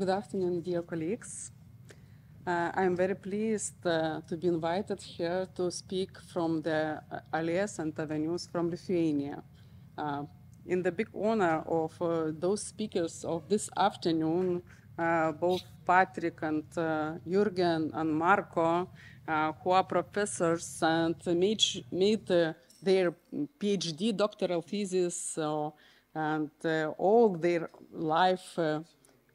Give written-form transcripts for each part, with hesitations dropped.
Good afternoon, dear colleagues. I'm very pleased to be invited here to speak from the Allées and Avenues from Lithuania. In the big honor of those speakers of this afternoon, both Patrick and Jürgen and Marco, who are professors and made their PhD doctoral thesis and all their life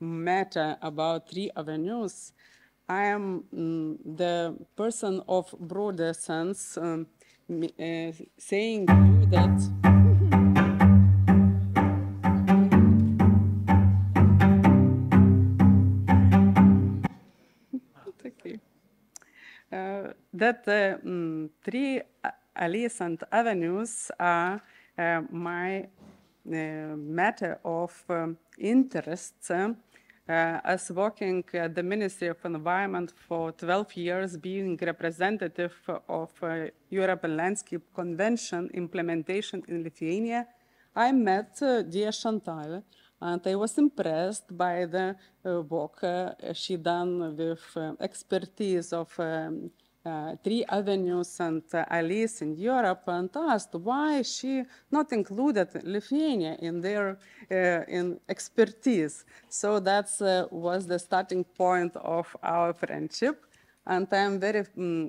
matter about three avenues. I am the person of broader sense saying to you that three alleys and avenues are my matter of interest. As working at the Ministry of Environment for 12 years, being representative of European Landscape Convention implementation in Lithuania, I met dear Chantal, and I was impressed by the work she done with expertise of three avenues and alleys in Europe, and asked why she not included Lithuania in their in expertise. So that was the starting point of our friendship. And I'm very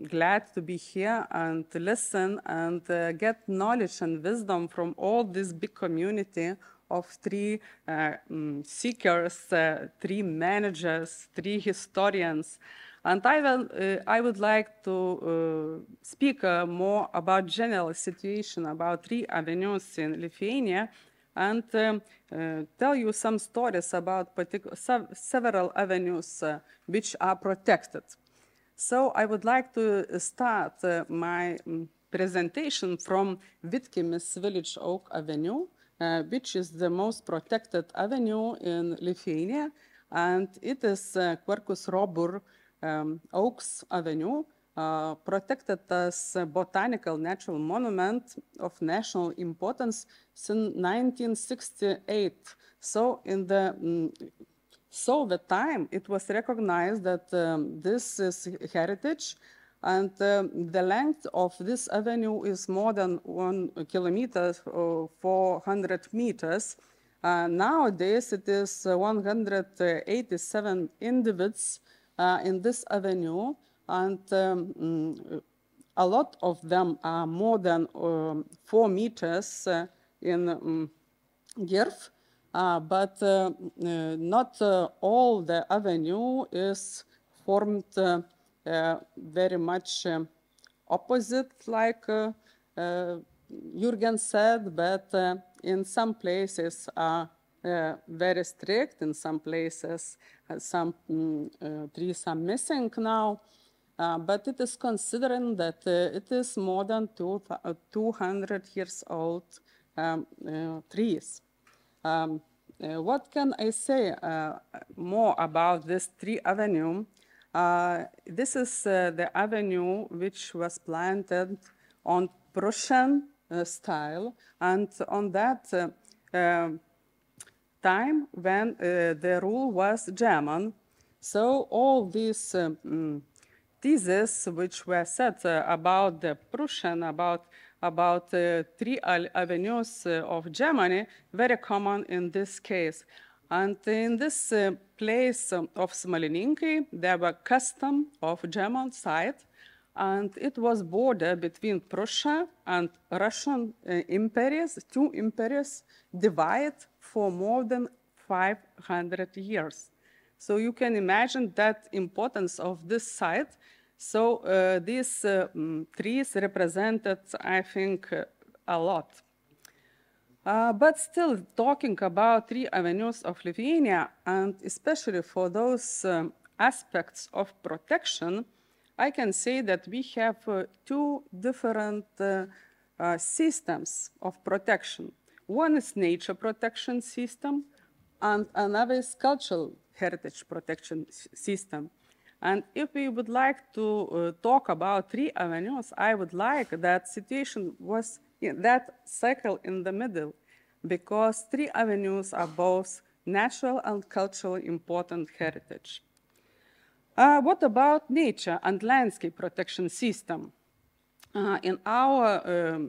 glad to be here and to listen and get knowledge and wisdom from all this big community of three seekers, three managers, three historians. And I would like to speak more about general situation about three avenues in Lithuania and tell you some stories about several avenues which are protected. So I would like to start my presentation from Vitkimis Village Oak Avenue, which is the most protected avenue in Lithuania, and it is Quercus robur Oaks Avenue, protected as a botanical natural monument of national importance since 1968. So in the Soviet time, it was recognized that this is heritage, and the length of this avenue is more than 1 kilometer, 400 meters. Nowadays, it is 187 individuals in this avenue, and a lot of them are more than 4 meters in girth. But not all the avenue is formed very much opposite, like Jürgen said, but in some places are very strict, in some places some trees are missing now, but it is considering that it is more than 200 years old trees. What can I say more about this tree avenue? This is the avenue which was planted on Prussian style, and on that time when the rule was German. So all these theses which were said about the Prussian, about three avenues of Germany, very common in this case. And in this place of Smolininkai, there were custom of German side, and it was border between Prussia and Russian empires, two empires divided for more than 500 years. So you can imagine that importance of this site. So these trees represented, I think, a lot. But still, talking about three avenues of Lithuania, and especially for those aspects of protection, I can say that we have two different systems of protection. One is nature protection system, and another is cultural heritage protection system. And if we would like to talk about three avenues, I would like that situation was in that cycle in the middle, because three avenues are both natural and culturally important heritage. What about nature and landscape protection system? In our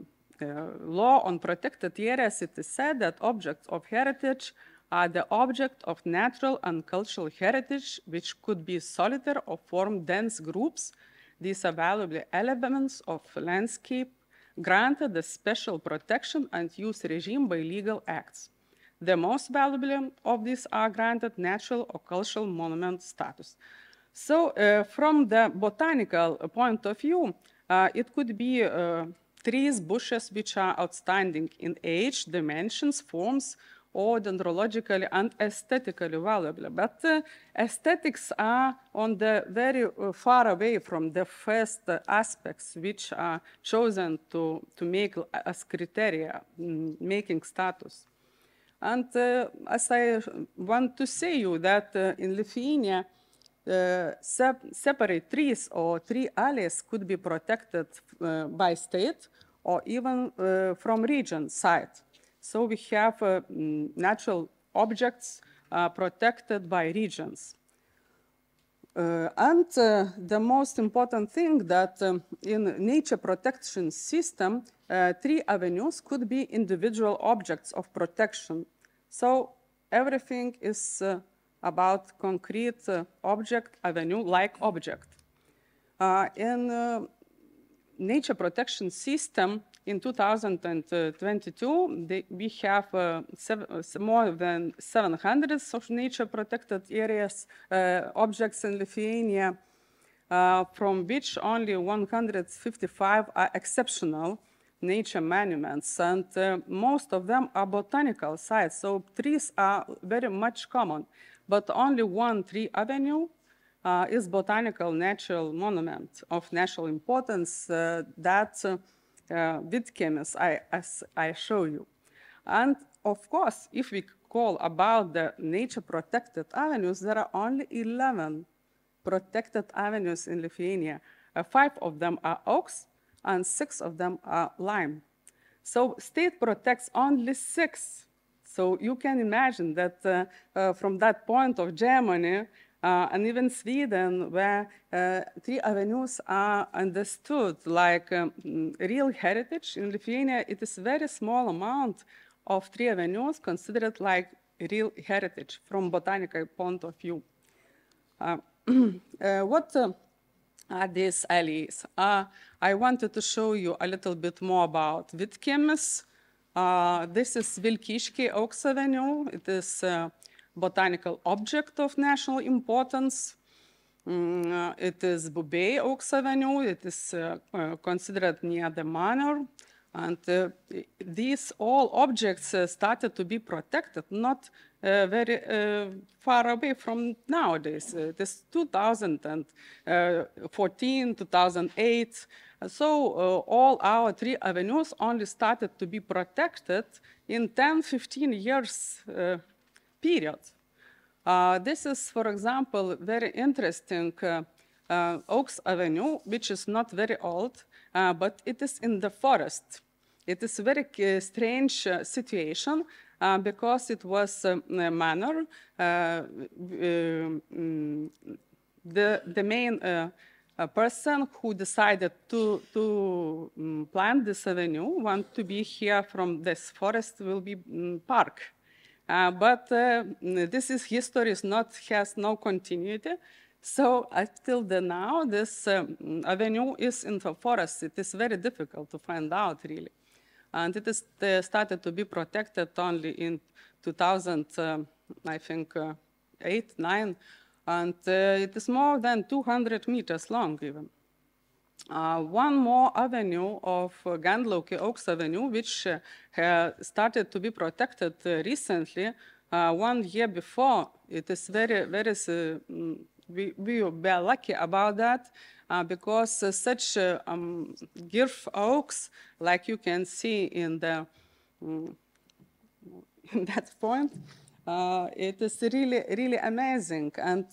law on protected areas, it is said that objects of heritage are the object of natural and cultural heritage, which could be solitary or form dense groups. These are valuable elements of landscape granted a special protection and use regime by legal acts. The most valuable of these are granted natural or cultural monument status. So from the botanical point of view, it could be trees, bushes, which are outstanding in age, dimensions, forms, or dendrologically and aesthetically valuable. But aesthetics are on the very far away from the first aspects which are chosen to make as criteria making status. And as I want to say you that in Lithuania, separate trees or tree alleys could be protected by state or even from region side. So we have natural objects protected by regions. And the most important thing that in nature protection system, tree avenues could be individual objects of protection. So everything is about concrete object, avenue-like object. In nature protection system, in 2022, we have more than 700 of nature protected areas, objects in Lithuania, from which only 155 are exceptional nature monuments, and most of them are botanical sites, so trees are very much common, but only one tree avenue is botanical natural monument of national importance, that Vidkiemis, as I show you. And of course, if we call about the nature protected avenues, there are only 11 protected avenues in Lithuania. 5 of them are oaks and 6 of them are lime. So state protects only 6. So you can imagine that from that point of Germany, and even Sweden, where tree avenues are understood like real heritage, in Lithuania it is a very small amount of tree avenues considered like real heritage from botanical point of view. What are these alleys? I wanted to show you a little bit more about Vidkiemis. This is Vilkiškiai Oaks Avenue. It is botanical object of national importance. It is Bubei Oaks Avenue. It is considered near the manor. And these all objects started to be protected, not very far away from nowadays. It is 2014, 2008. So all our tree avenues only started to be protected in 10, 15 years period. This is, for example, very interesting Oaks Avenue, which is not very old, but it is in the forest. It is a very strange situation because it was a manor. The main person who decided to plant this avenue want to be here from this forest will be park. But this is history has no continuity. So until now, this avenue is in the forest. It is very difficult to find out, really. And it is started to be protected only in 2000, I think, 8, 9. And it is more than 200 meters long, even. One more avenue of Gandlauki Oaks Avenue, which started to be protected recently, 1 year before. It is very, very, we are lucky about that because such girth oaks, like you can see in the in that point, it is really, really amazing. And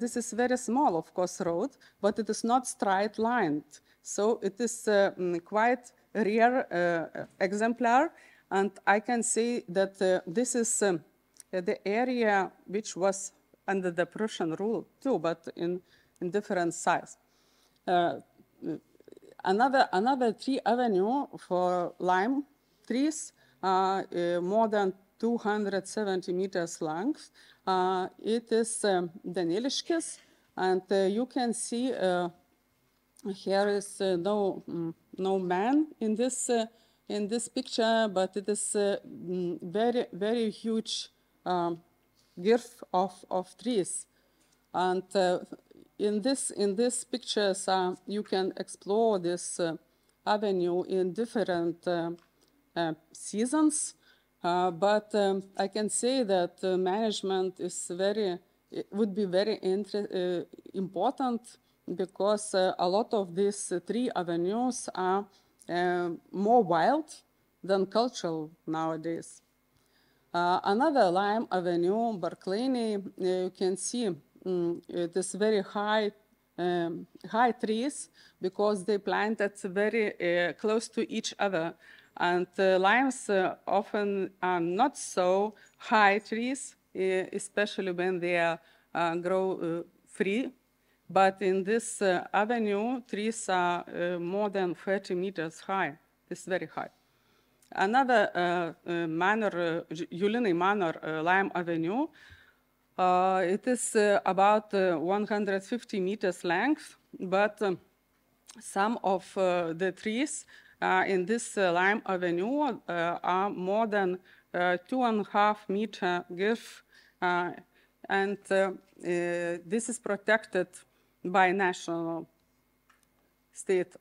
this is very small, of course, road, but it is not straight lined. So it is quite rare exemplar. And I can say that this is the area which was under the Prussian rule too, but in different size. Another tree avenue for lime trees, more than 270 meters long. It is Daniliškis, and you can see here is no man in this picture, but it is very huge girth of trees. And in this pictures, you can explore this avenue in different seasons. But I can say that management is would be very important, because a lot of these tree avenues are more wild than cultural nowadays. Another lime avenue, Barclay, you can see it is very high trees, because they planted very close to each other. And limes often are not so high trees, especially when they grow free. But in this avenue, trees are more than 30 meters high. It's very high. Another Julinai Manor Lime Avenue, it is about 150 meters length, but some of the trees in this Lime Avenue are more than 2.5 meter girth, and this is protected by national state.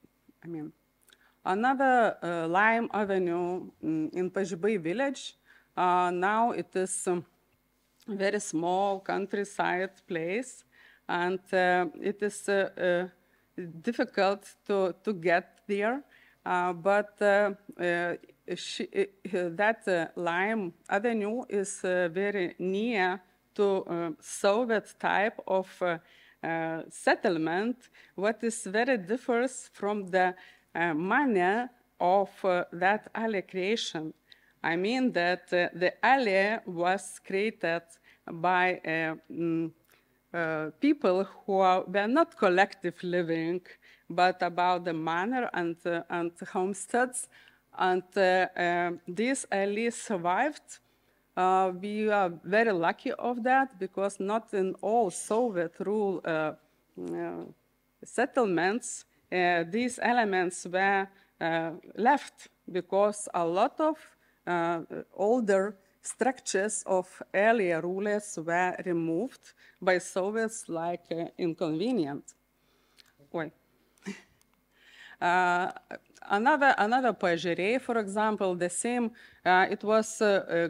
Another Lime Avenue in Pažibai village. Now it is a very small countryside place, and it is difficult to get there. But that Lime Avenue is very near to Soviet type of settlement, what is very differs from the manner of that alley creation. I mean that the alley was created by people who were not collective living, but about the manor and homesteads. And these alleys survived. We are very lucky of that, because not in all Soviet rule settlements these elements were left, because a lot of older structures of earlier rulers were removed by Soviets like inconvenient. Another Paežeriai, for example, the same, it was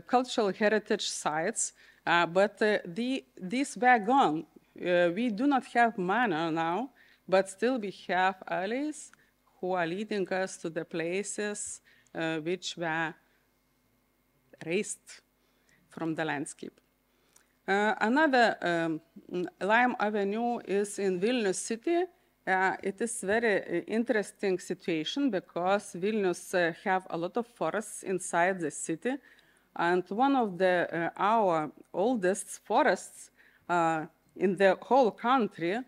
cultural heritage sites, but these were gone. We do not have manor now, but still we have alleys who are leading us to the places which were erased from the landscape. Another Lime Avenue is in Vilnius city. It is very interesting situation, because Vilnius have a lot of forests inside the city, and one of our oldest forests in the whole country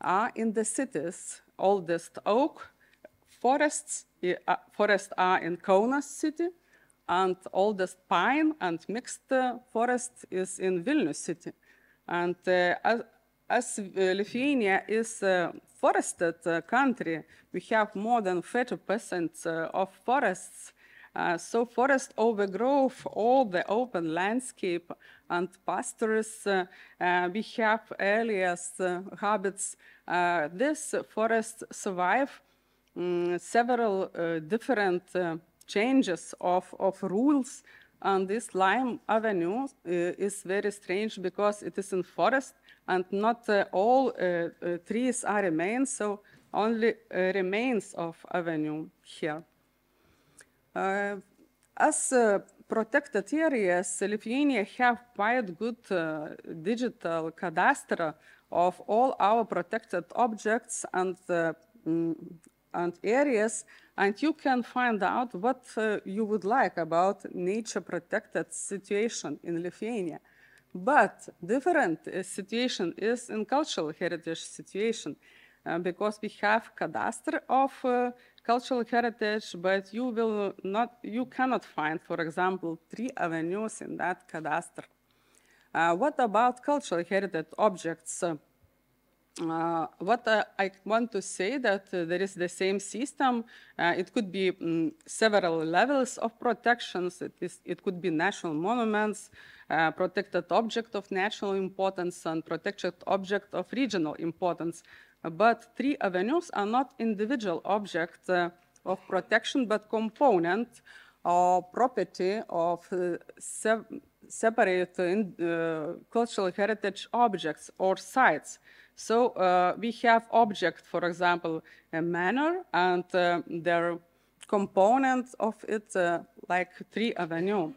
are in the cities. Oldest oak forests are in Kaunas city, and oldest pine and mixed forest is in Vilnius city. And as Lithuania is a forested country, we have more than 30% of forests. So forest overgrowth all the open landscape and pastures. We have areas, habits. This forest survive several different changes of rules. And this Lime Avenue is very strange, because it is in forest, and not all trees are remains, so only remains of avenue here. As protected areas, Lithuania have quite good digital cadastre of all our protected objects and areas, and you can find out what you would like about nature protected situation in Lithuania. But different situation is in cultural heritage situation because we have cadastre of cultural heritage, but you cannot find, for example, 3 avenues in that cadastre. What about cultural heritage objects? What I want to say that there is the same system. It could be several levels of protections. It could be national monuments, protected object of national importance, and protected object of regional importance. But 3 avenues are not individual objects of protection, but component or property of separate cultural heritage objects or sites. So we have object, for example, a manor, and their components of it, like 3 avenues.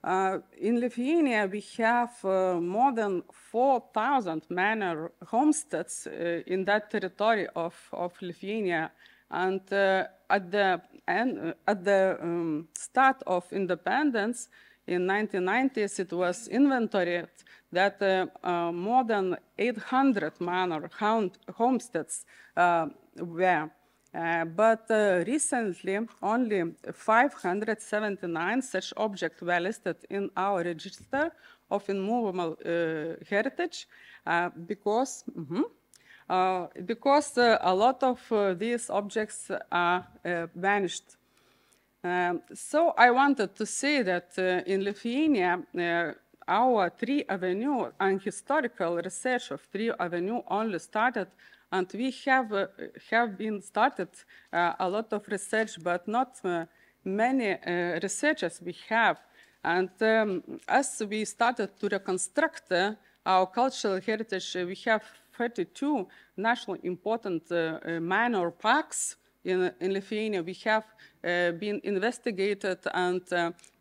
In Lithuania, we have more than 4,000 manor homesteads in that territory of Lithuania. And at the start of independence, in 1990s, it was inventoried that more than 800 manor homesteads were. But recently, only 579 such objects were listed in our register of immovable heritage because a lot of these objects are vanished. So I wanted to say that in Lithuania, our 3 Avenue and historical research of 3 Avenue only started, and we have been started a lot of research, but not many researchers we have. And as we started to reconstruct our cultural heritage, we have 32 national important manor parks in Lithuania. We have been investigated and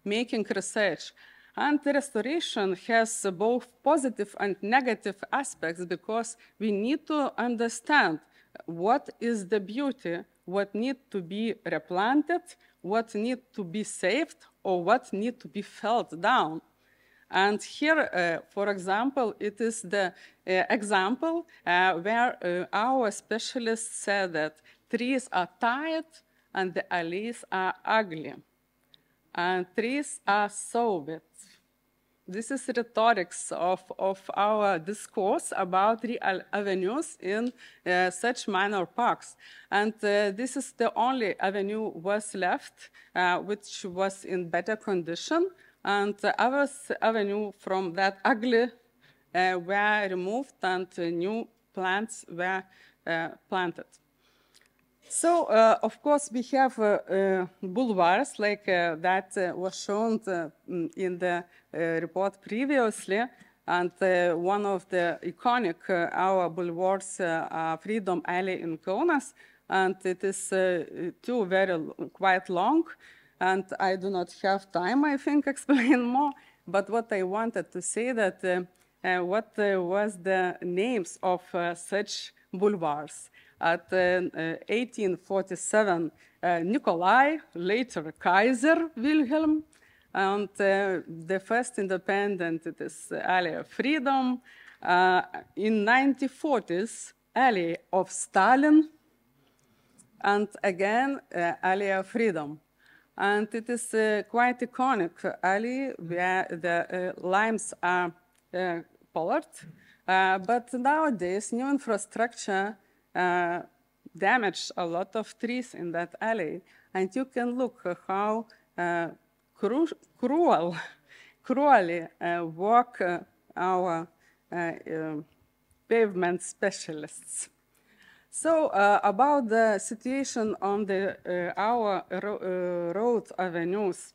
making research. And the restoration has both positive and negative aspects because we need to understand what is the beauty, what needs to be replanted, what needs to be saved, or what needs to be felled down. And here, for example, it is the example where our specialists said that trees are tired and the alleys are ugly, and trees are soviet. This is rhetorics of our discourse about 3 avenues in such manor parks. And this is the only avenue was left, which was in better condition. And our avenue from that ugly were removed and new plants were planted. So, of course, we have boulevards like that was shown in the report previously. And one of the iconic our boulevards, Freedom Alley in Kaunas. And it is quite long. And I do not have time, I think, explain more. But what I wanted to say that what was the names of such boulevards. At 1847, Nikolai, later Kaiser Wilhelm, and the first independent, it is Alley of Freedom. In 1940s, Alley of Stalin, and again, Alley of Freedom. And it is quite iconic alley where the limes are colored. But nowadays, new infrastructure damaged a lot of trees in that alley. And you can look how cruelly work our pavement specialists. So about the situation on our road avenues,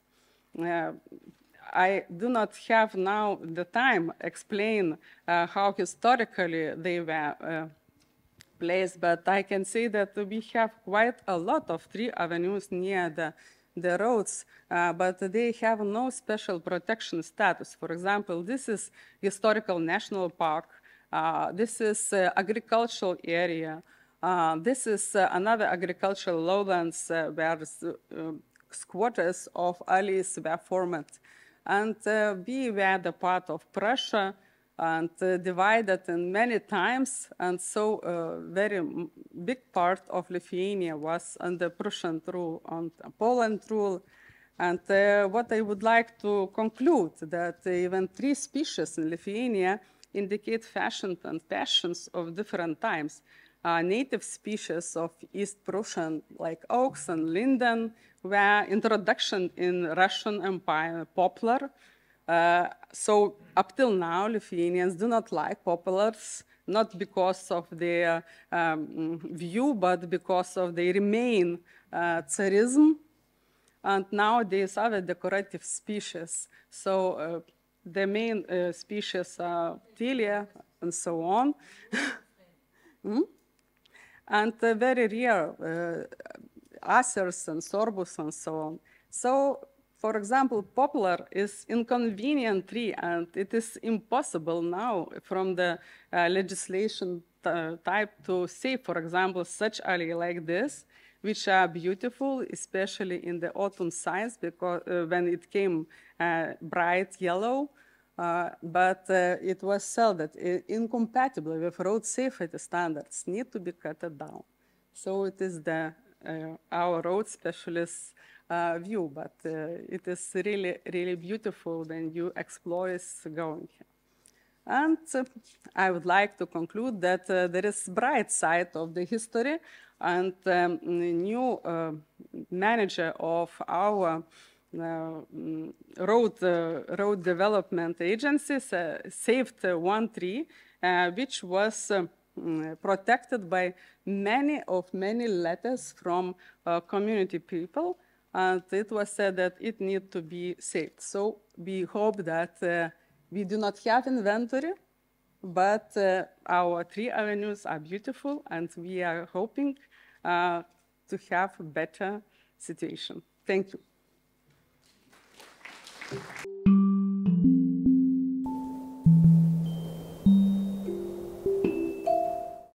I do not have now the time to explain how historically they were placed, but I can say that we have quite a lot of 3 avenues near the roads, but they have no special protection status. For example, this is historical national park. This is agricultural area. This is another agricultural lowlands where squatters of alleys were formed. And we were the part of Prussia and divided in many times. And so a very big part of Lithuania was under Prussian rule and Poland rule. And what I would like to conclude that even 3 species in Lithuania indicate fashion and passions of different times. Native species of East Prussian, like oaks and linden, were introduction in Russian Empire poplar. So up till now, Lithuanians do not like poplars, not because of their view, but because of their remain Tsarism. And nowadays, other decorative species. So the main species are Tilia and so on. And very rare acers and sorbus and so on. So, for example, poplar is inconvenient tree, and it is impossible now from the legislation type to say, for example, such alley like this, which are beautiful, especially in the autumn size, because when it came bright yellow, but it was said that incompatible with road safety standards, need to be cut down. So it is the our road specialist view, but it is really, really beautiful when you explore going here. And I would like to conclude that there is bright side of the history, and new manager of our road development agencies saved one tree, which was protected by many letters from community people, and it was said that it needs to be saved. So we hope that we do not have inventory, but our 3 avenues are beautiful, and we are hoping to have a better situation. Thank you.